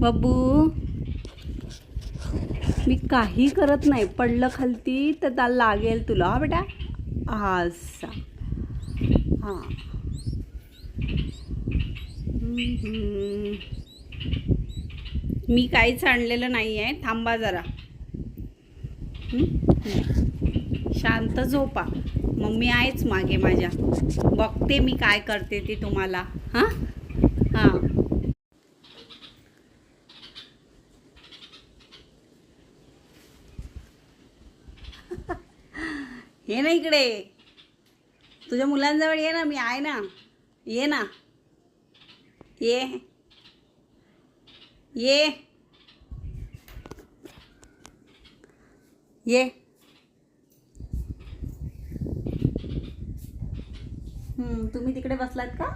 बाबू मी काही करत नाही, पडलं खालती तर त्याला लागेल तुला. हा बेटा, असा. हां. मी काहीच आणलेलं नाही आहे, थांबा जरा. शांत झोपा, मम्मी आहेच मागे माझ्या, बघते मी काय करते ते तुम्हाला. हां हां. ये ना इकडे, तुझ्या मुलांजवळ ये ना, मी आहे ना. ये ना, ये ये ये. तुम्ही तिकडे बसलात का?